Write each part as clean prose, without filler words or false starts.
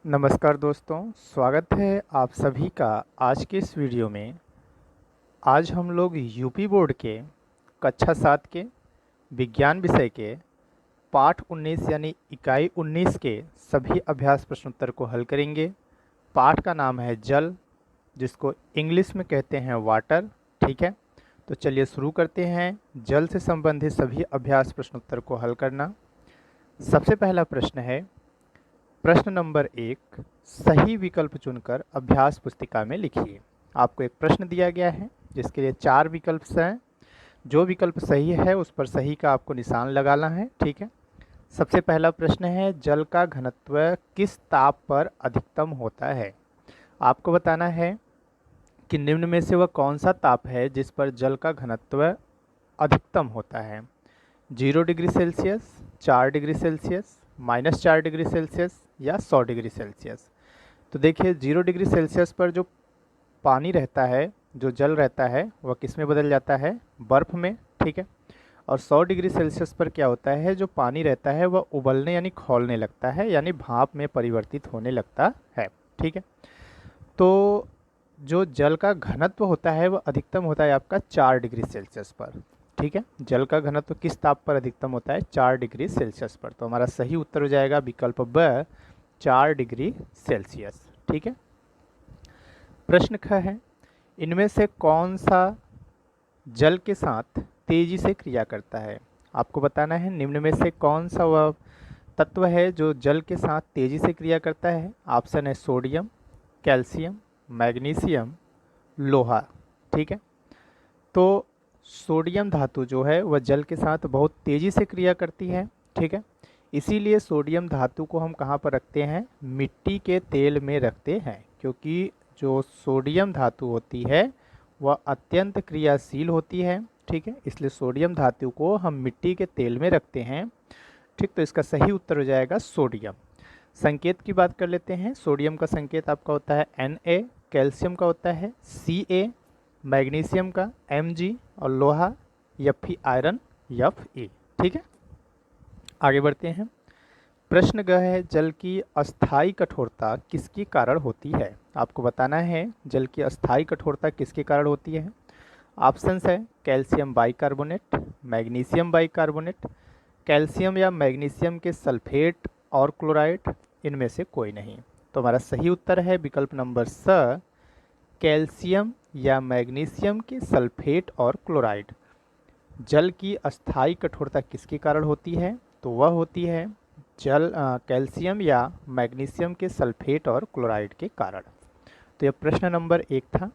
नमस्कार दोस्तों, स्वागत है आप सभी का आज के इस वीडियो में। आज हम लोग यूपी बोर्ड के कक्षा 7 के विज्ञान विषय के पाठ 19 यानी इकाई 19 के सभी अभ्यास प्रश्नोत्तर को हल करेंगे। पाठ का नाम है जल, जिसको इंग्लिश में कहते हैं वाटर। ठीक है, तो चलिए शुरू करते हैं जल से संबंधित सभी अभ्यास प्रश्नोत्तर को हल करना। सबसे पहला प्रश्न है, प्रश्न नंबर 1, सही विकल्प चुनकर अभ्यास पुस्तिका में लिखिए। आपको एक प्रश्न दिया गया है जिसके लिए 4 विकल्प हैं। जो विकल्प सही है उस पर सही का आपको निशान लगाना है। ठीक है, सबसे पहला प्रश्न है, जल का घनत्व किस ताप पर अधिकतम होता है। आपको बताना है कि निम्न में से वह कौन सा ताप है जिस पर जल का घनत्व अधिकतम होता है। 0 degree Celsius, 4 degree Celsius, -4 degree Celsius या 100 डिग्री सेल्सियस। तो देखिए 0 डिग्री सेल्सियस पर जो पानी रहता है, जो जल रहता है, वह किस में बदल जाता है, बर्फ़ में। ठीक है, और 100 डिग्री सेल्सियस पर क्या होता है, जो पानी रहता है वह उबलने यानी खौलने लगता है, यानी भाप में परिवर्तित होने लगता है। ठीक है, तो जो जल का घनत्व होता है वह अधिकतम होता है आपका 4 डिग्री सेल्सियस पर। ठीक है, जल का घनत्व किस ताप पर अधिकतम होता है, 4 डिग्री सेल्सियस पर। तो हमारा सही उत्तर हो जाएगा विकल्प ब, 4 डिग्री सेल्सियस। ठीक है, प्रश्न ख है, इनमें से कौन सा जल के साथ तेजी से क्रिया करता है। आपको बताना है निम्न में से कौन सा वह तत्व है जो जल के साथ तेजी से क्रिया करता है। ऑप्शन है सोडियम, कैल्शियम, मैग्नीशियम, लोहा। ठीक है, तो सोडियम धातु जो है वह जल के साथ बहुत तेज़ी से क्रिया करती है। ठीक है, इसीलिए सोडियम धातु को हम कहाँ पर रखते हैं, मिट्टी के तेल में रखते हैं, क्योंकि जो सोडियम धातु होती है वह अत्यंत क्रियाशील होती है। ठीक है, इसलिए सोडियम धातु को हम मिट्टी के तेल में रखते हैं। ठीक, तो इसका सही उत्तर हो जाएगा सोडियम। संकेत की बात कर लेते हैं। सोडियम का संकेत आपका होता है Na, कैल्शियम का होता है Ca, मैग्नीशियम का Mg और लोहा Fe, आयरन Fe। ठीक है, आगे बढ़ते हैं। प्रश्न ग है, जल की अस्थायी कठोरता किसके कारण होती है। आपको बताना है जल की अस्थायी कठोरता किसके कारण होती है। ऑप्शंस है calcium bicarbonate, magnesium bicarbonate, calcium या मैग्नीशियम के सल्फेट और क्लोराइड, इनमें से कोई नहीं। तो हमारा सही उत्तर है विकल्प नंबर स, कैल्शियम या मैग्नीशियम के सल्फेट और क्लोराइड। जल की अस्थायी कठोरता किसके कारण होती है, तो वह होती है कैल्शियम या मैग्नीशियम के सल्फेट और क्लोराइड के कारण। तो यह प्रश्न नंबर 1 था।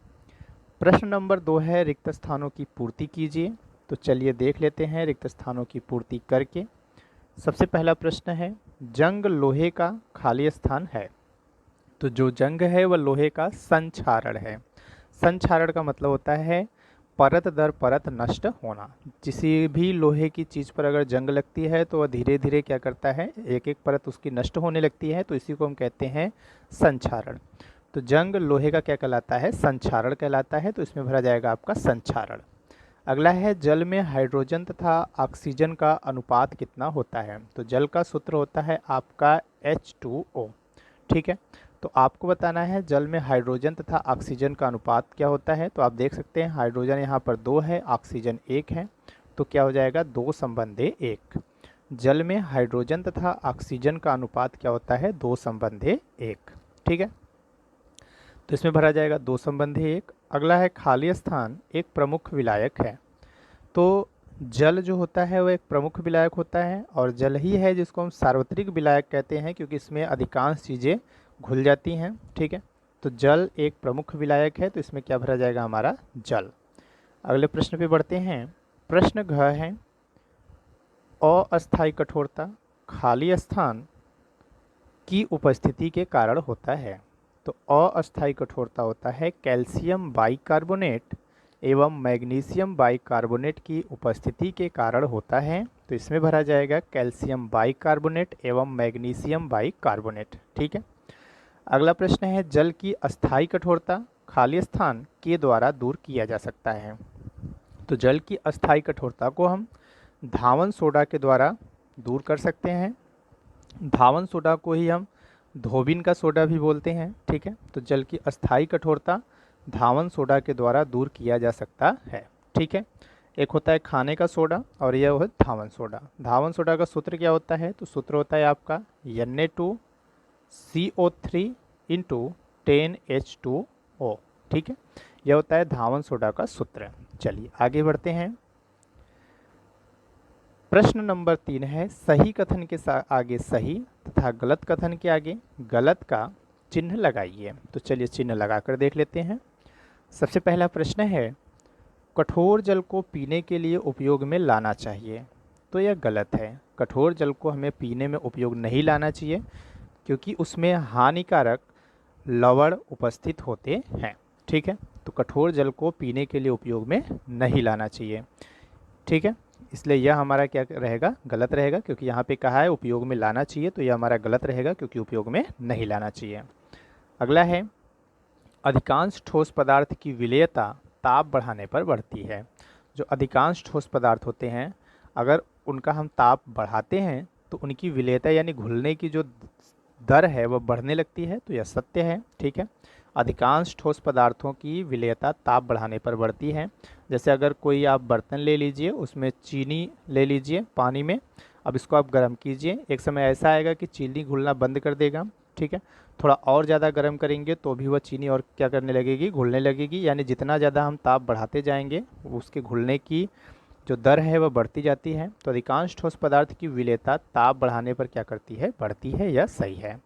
प्रश्न नंबर 2 है, रिक्त स्थानों की पूर्ति कीजिए। तो चलिए देख लेते हैं रिक्त स्थानों की पूर्ति करके। सबसे पहला प्रश्न है, जंग लोहे का खाली स्थान है। तो जो जंग है वह लोहे का संक्षारण है। संक्षारण का मतलब होता है परत दर परत नष्ट होना। किसी भी लोहे की चीज़ पर अगर जंग लगती है तो वह धीरे धीरे क्या करता है, एक एक परत उसकी नष्ट होने लगती है, तो इसी को हम कहते हैं संक्षारण। तो जंग लोहे का क्या कहलाता है, संक्षारण कहलाता है, तो इसमें भरा जाएगा आपका संक्षारण। अगला है, जल में हाइड्रोजन तथा ऑक्सीजन का अनुपात कितना होता है। तो जल का सूत्र होता है आपका H2O। ठीक है, तो आपको बताना है जल में हाइड्रोजन तथा ऑक्सीजन का अनुपात क्या होता है। तो आप देख सकते हैं हाइड्रोजन यहाँ पर 2 है, ऑक्सीजन 1 है, तो क्या हो जाएगा 2 संबंधे 1। जल में हाइड्रोजन तथा ऑक्सीजन का अनुपात क्या होता है, 2 संबंधे 1। ठीक है, तो इसमें भरा जाएगा 2 संबंधे 1। अगला है, खाली स्थान एक प्रमुख विलायक है। तो जल जो होता है वह एक प्रमुख विलायक होता है, और जल ही है जिसको हम सार्वत्रिक विलायक कहते हैं, क्योंकि इसमें अधिकांश चीज़ें घुल जाती हैं। ठीक है, तो जल एक प्रमुख विलायक है, तो इसमें क्या भरा जाएगा हमारा जल। अगले प्रश्न पे बढ़ते हैं। प्रश्न घ है, अस्थायी कठोरता खाली स्थान की उपस्थिति के कारण होता है। तो अस्थायी कठोरता होता है कैल्शियम बाइकार्बोनेट एवं मैग्नीशियम बाइकार्बोनेट की उपस्थिति के कारण होता है, तो इसमें भरा जाएगा कैल्शियम बाइकार्बोनेट एवं मैग्नीशियम बाइकार्बोनेट। ठीक है, अगला प्रश्न है, जल की अस्थायी कठोरता खाली स्थान के द्वारा दूर किया जा सकता है। तो जल की अस्थायी कठोरता को हम धावन सोडा के द्वारा दूर कर सकते हैं। धावन सोडा को ही हम धोबिन का सोडा भी बोलते हैं। ठीक है, तो जल की अस्थायी कठोरता धावन सोडा के द्वारा दूर किया जा सकता है। ठीक है, एक होता है खाने का सोडा और यह है धावन सोडा। धावन सोडा का सूत्र क्या होता है? तो सूत्र होता है आपका Na2CO3 इंटू 10H2O। ठीक है, यह होता है धावन सोडा का सूत्र। चलिए आगे बढ़ते हैं। प्रश्न नंबर 3 है, सही कथन के आगे सही तथा गलत कथन के आगे गलत का चिन्ह लगाइए। तो चलिए चिन्ह लगाकर देख लेते हैं। सबसे पहला प्रश्न है, कठोर जल को पीने के लिए उपयोग में लाना चाहिए। तो यह गलत है। कठोर जल को हमें पीने में उपयोग नहीं लाना चाहिए, क्योंकि उसमें हानिकारक लवण उपस्थित होते हैं। ठीक है, तो कठोर जल को पीने के लिए उपयोग में नहीं लाना चाहिए। ठीक है, इसलिए यह हमारा क्या रहेगा? गलत रहेगा, क्योंकि यहाँ पे कहा है उपयोग में लाना चाहिए, तो यह हमारा गलत रहेगा, क्योंकि उपयोग में नहीं लाना चाहिए। अगला है, अधिकांश ठोस पदार्थ की विलेयता ताप बढ़ाने पर बढ़ती है। जो अधिकांश ठोस पदार्थ होते हैं, अगर उनका हम ताप बढ़ाते हैं तो उनकी विलेयता यानी घुलने की जो दर है वह बढ़ने लगती है। तो यह सत्य है। ठीक है, अधिकांश ठोस पदार्थों की विलेयता ताप बढ़ाने पर बढ़ती है। जैसे अगर कोई आप बर्तन ले लीजिए, उसमें चीनी ले लीजिए पानी में, अब इसको आप गर्म कीजिए, एक समय ऐसा आएगा कि चीनी घुलना बंद कर देगा। ठीक है, थोड़ा और ज़्यादा गर्म करेंगे तो भी वह चीनी और क्या करने लगेगी? घुलने लगेगी। यानी जितना ज़्यादा हम ताप बढ़ाते जाएंगे उसके घुलने की जो दर है वह बढ़ती जाती है। तो अधिकांश ठोस पदार्थ की विलेयता ताप बढ़ाने पर क्या करती है? बढ़ती है। यह सही है।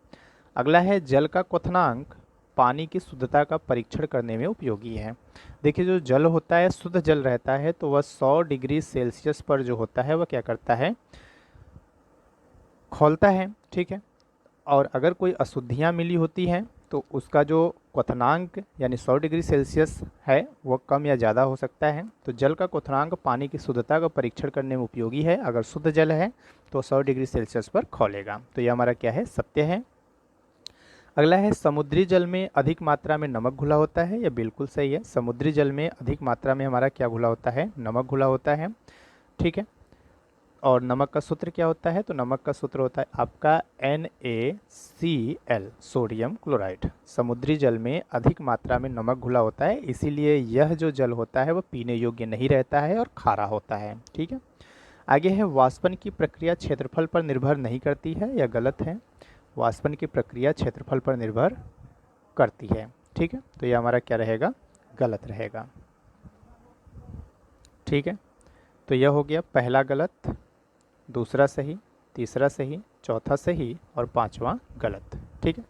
अगला है, जल का क्वथनांक पानी की शुद्धता का परीक्षण करने में उपयोगी है। देखिए, जो जल होता है शुद्ध जल रहता है, तो वह 100 डिग्री सेल्सियस पर जो होता है वह क्या करता है? खौलता है। ठीक है, और अगर कोई अशुद्धियाँ मिली होती हैं तो उसका जो क्वथनांक यानी 100 डिग्री सेल्सियस है वह कम या ज़्यादा हो सकता है। तो जल का क्वथनांक पानी की शुद्धता का परीक्षण करने में उपयोगी है। अगर शुद्ध जल है तो 100 डिग्री सेल्सियस पर खौलेगा। तो यह हमारा क्या है? सत्य है। अगला है, समुद्री जल में अधिक मात्रा में नमक घुला होता है। यह बिल्कुल सही है। समुद्री जल में अधिक मात्रा में हमारा क्या घुला होता है? नमक घुला होता है। ठीक है, और नमक का सूत्र क्या होता है? तो नमक का सूत्र होता है आपका NaCl, सोडियम क्लोराइड। समुद्री जल में अधिक मात्रा में नमक घुला होता है, इसीलिए यह जो जल होता है वह पीने योग्य नहीं रहता है और खारा होता है। ठीक है, आगे है, वाष्पन की प्रक्रिया क्षेत्रफल पर निर्भर नहीं करती है। यह गलत है। वाष्पन की प्रक्रिया क्षेत्रफल पर निर्भर करती है। ठीक है, तो यह हमारा क्या रहेगा? गलत रहेगा। ठीक है, तो यह हो गया पहला गलत, दूसरा सही, तीसरा सही, चौथा सही और पांचवा गलत। ठीक है,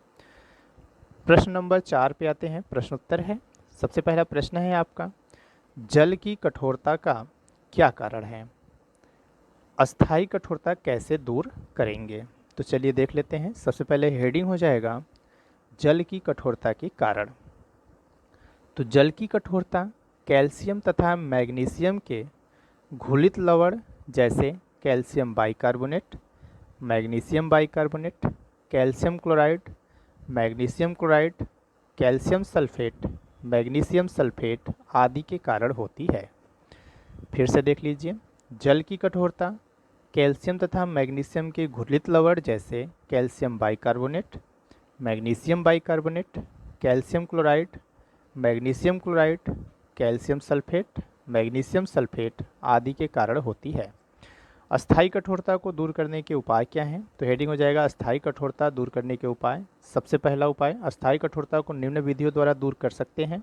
प्रश्न नंबर 4 पे आते हैं। प्रश्नोत्तर है। सबसे पहला प्रश्न है आपका, जल की कठोरता का क्या कारण है? अस्थायी कठोरता कैसे दूर करेंगे? तो चलिए देख लेते हैं। सबसे पहले हेडिंग हो जाएगा जल की कठोरता के कारण। तो जल की कठोरता कैल्शियम तथा मैग्नीशियम के घुलित लवण जैसे calcium bicarbonate, magnesium bicarbonate, calcium chloride, magnesium chloride, calcium sulphate, magnesium sulphate आदि के कारण होती है। फिर से देख लीजिए, जल की कठोरता कैल्शियम तथा मैग्नीशियम के घुलित लवण जैसे calcium bicarbonate, magnesium bicarbonate, calcium chloride, magnesium chloride, calcium sulphate, magnesium sulphate आदि के कारण होती है। अस्थायी कठोरता को दूर करने के उपाय क्या हैं? तो हेडिंग हो जाएगा अस्थायी कठोरता दूर करने के उपाय। सबसे पहला उपाय, अस्थायी कठोरता को निम्न विधियों द्वारा दूर कर सकते हैं।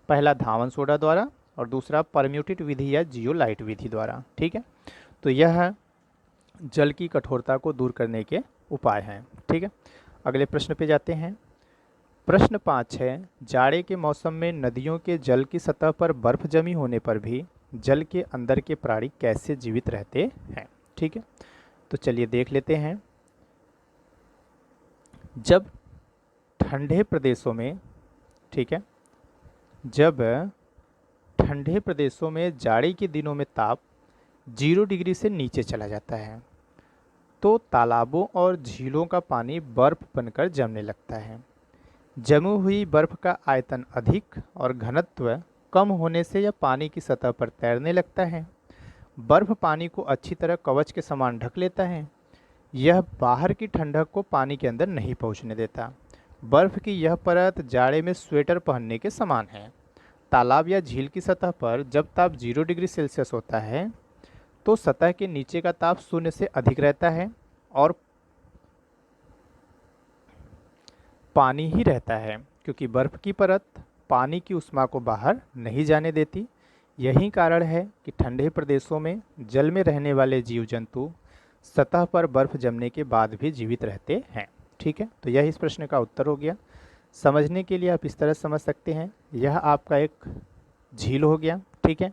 पहला धावन सोडा द्वारा और दूसरा परम्यूटेड विधि या जियोलाइट विधि द्वारा। ठीक है, तो यह जल की कठोरता को दूर करने के उपाय हैं। ठीक है, अगले प्रश्न पे जाते हैं। प्रश्न 5 है, जाड़े के मौसम में नदियों के जल की सतह पर बर्फ जमी होने पर भी जल के अंदर के प्राणी कैसे जीवित रहते हैं? ठीक है, तो चलिए देख लेते हैं। जब ठंडे प्रदेशों में, ठीक है, जब ठंडे प्रदेशों में जाड़े के दिनों में ताप 0 डिग्री से नीचे चला जाता है तो तालाबों और झीलों का पानी बर्फ बनकर जमने लगता है। जमी हुई बर्फ का आयतन अधिक और घनत्व कम होने से यह पानी की सतह पर तैरने लगता है। बर्फ पानी को अच्छी तरह कवच के समान ढक लेता है। यह बाहर की ठंडक को पानी के अंदर नहीं पहुंचने देता। बर्फ की यह परत जाड़े में स्वेटर पहनने के समान है। तालाब या झील की सतह पर जब ताप 0 डिग्री सेल्सियस होता है तो सतह के नीचे का ताप शून्य से अधिक रहता है और पानी ही रहता है, क्योंकि बर्फ की परत पानी की ऊष्मा को बाहर नहीं जाने देती। यही कारण है कि ठंडे प्रदेशों में जल में रहने वाले जीव जंतु सतह पर बर्फ जमने के बाद भी जीवित रहते हैं। ठीक है, तो यह इस प्रश्न का उत्तर हो गया। समझने के लिए आप इस तरह समझ सकते हैं, यह आपका एक झील हो गया। ठीक है,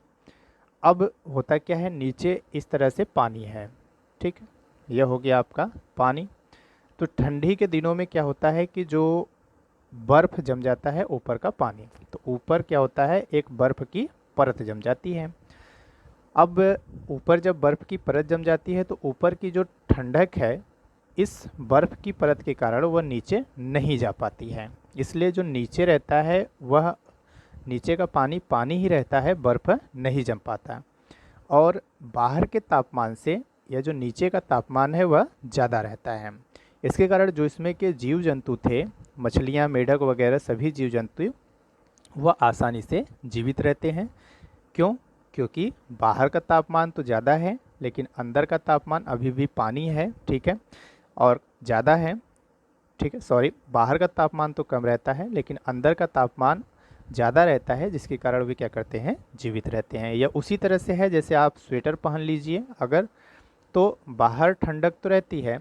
अब होता क्या है, नीचे इस तरह से पानी है। ठीक है, यह हो गया आपका पानी। तो ठंडी के दिनों में क्या होता है कि जो बर्फ़ जम जाता है ऊपर का पानी, तो ऊपर क्या होता है, एक बर्फ़ की परत जम जाती है। अब ऊपर जब बर्फ़ की परत जम जाती है तो ऊपर की जो ठंडक है इस बर्फ़ की परत के कारण वह नीचे नहीं जा पाती है। इसलिए जो नीचे रहता है वह नीचे का पानी पानी ही रहता है, बर्फ़ नहीं जम पाता। और बाहर के तापमान से यह जो नीचे का तापमान है वह ज़्यादा रहता है। इसके कारण जो इसमें के जीव जंतु थे, मछलियाँ, मेढक वगैरह सभी जीव जंतु वह आसानी से जीवित रहते हैं। क्यों? क्योंकि बाहर का तापमान तो ज़्यादा है लेकिन अंदर का तापमान अभी भी पानी है। ठीक है, और ज़्यादा है। ठीक है, सॉरी, बाहर का तापमान तो कम रहता है लेकिन अंदर का तापमान ज़्यादा रहता है, जिसके कारण वे क्या करते हैं, जीवित रहते हैं। यह उसी तरह से है जैसे आप स्वेटर पहन लीजिए अगर, तो बाहर ठंडक तो रहती है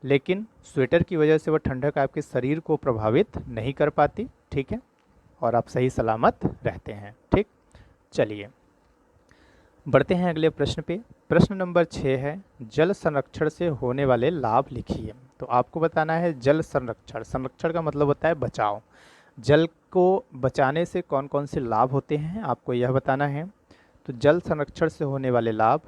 लेकिन स्वेटर की वजह से वह ठंडक आपके शरीर को प्रभावित नहीं कर पाती। ठीक है, और आप सही सलामत रहते हैं। ठीक, चलिए बढ़ते हैं अगले प्रश्न पे। प्रश्न नंबर 6 है, जल संरक्षण से होने वाले लाभ लिखिए। तो आपको बताना है जल संरक्षण, संरक्षण का मतलब होता है बचाव। जल को बचाने से कौन कौन से लाभ होते हैं आपको यह बताना है। तो जल संरक्षण से होने वाले लाभ,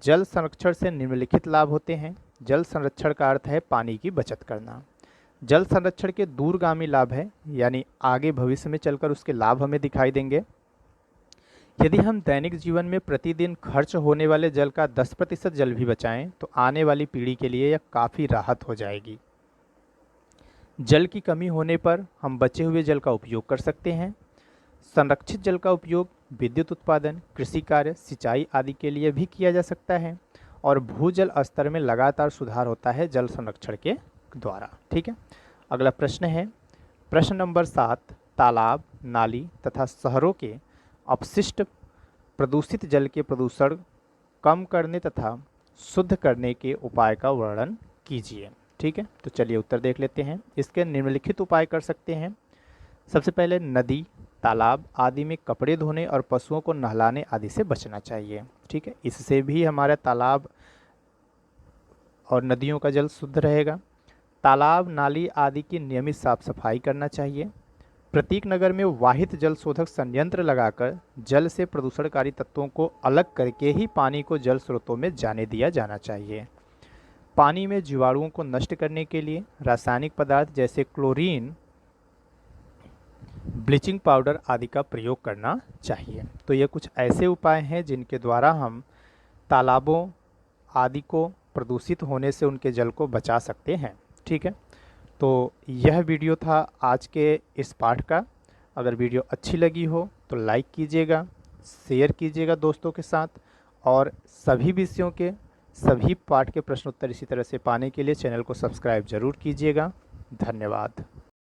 जल संरक्षण से निम्नलिखित लाभ होते हैं। जल संरक्षण का अर्थ है पानी की बचत करना। जल संरक्षण के दूरगामी लाभ है, यानी आगे भविष्य में चलकर उसके लाभ हमें दिखाई देंगे। यदि हम दैनिक जीवन में प्रतिदिन खर्च होने वाले जल का 10% जल भी बचाएं तो आने वाली पीढ़ी के लिए यह काफ़ी राहत हो जाएगी। जल की कमी होने पर हम बचे हुए जल का उपयोग कर सकते हैं। संरक्षित जल का उपयोग विद्युत उत्पादन, कृषि कार्य, सिंचाई आदि के लिए भी किया जा सकता है और भूजल स्तर में लगातार सुधार होता है जल संरक्षण के द्वारा। ठीक है, अगला प्रश्न है प्रश्न नंबर 7, तालाब, नाली तथा शहरों के अपशिष्ट प्रदूषित जल के प्रदूषण कम करने तथा शुद्ध करने के उपाय का वर्णन कीजिए। ठीक है, तो चलिए उत्तर देख लेते हैं। इसके निम्नलिखित उपाय कर सकते हैं। सबसे पहले नदी, तालाब आदि में कपड़े धोने और पशुओं को नहलाने आदि से बचना चाहिए। ठीक है, इससे भी हमारा तालाब और नदियों का जल शुद्ध रहेगा। तालाब, नाली आदि की नियमित साफ सफाई करना चाहिए। प्रत्येक नगर में वाहित जल शोधक संयंत्र लगाकर जल से प्रदूषणकारी तत्वों को अलग करके ही पानी को जल स्रोतों में जाने दिया जाना चाहिए। पानी में जीवाणुओं को नष्ट करने के लिए रासायनिक पदार्थ जैसे क्लोरीन, ब्लीचिंग पाउडर आदि का प्रयोग करना चाहिए। तो ये कुछ ऐसे उपाय हैं जिनके द्वारा हम तालाबों आदि को प्रदूषित होने से उनके जल को बचा सकते हैं। ठीक है, तो यह वीडियो था आज के इस पाठ का। अगर वीडियो अच्छी लगी हो तो लाइक कीजिएगा, शेयर कीजिएगा दोस्तों के साथ, और सभी विषयों के सभी पाठ के प्रश्न उत्तर इसी तरह से पाने के लिए चैनल को सब्सक्राइब जरूर कीजिएगा। धन्यवाद।